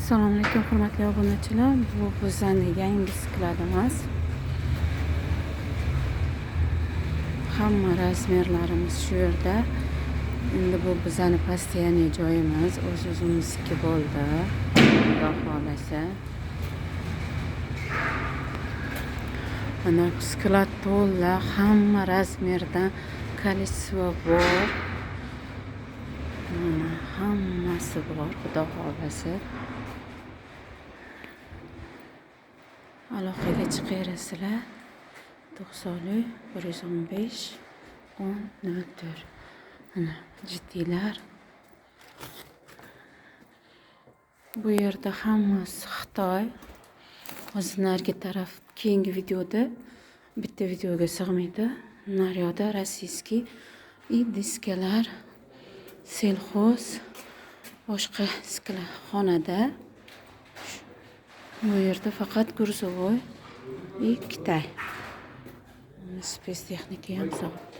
Assalomu alaykum hurmatli obunachilar. Bu bizning yangi skladimiz. Hamma razmerlarimiz shu yerda. Endi bu bizning postoyanniy joyimiz, o'z-o'zimizniki bo'ldi. Xudo xolasa. Mana sklad to'la, hamma razmerdan kolesio bor. Mana hammasi bor, xudo xolasa. Aloqaga chiqaverasizlar. 90 115 1004. Mana jiddiylar. Bu yerda hammasi Xitoy. Hozir narigi taraf keyingi videoda bitta videoga sig'maydi. Naryoqda rossiyskiy diskalar, selxoz, boshqa xonada. Bu yerda faqat Gruzovoy Xitoy. Spes texnika ham sog'ibdi.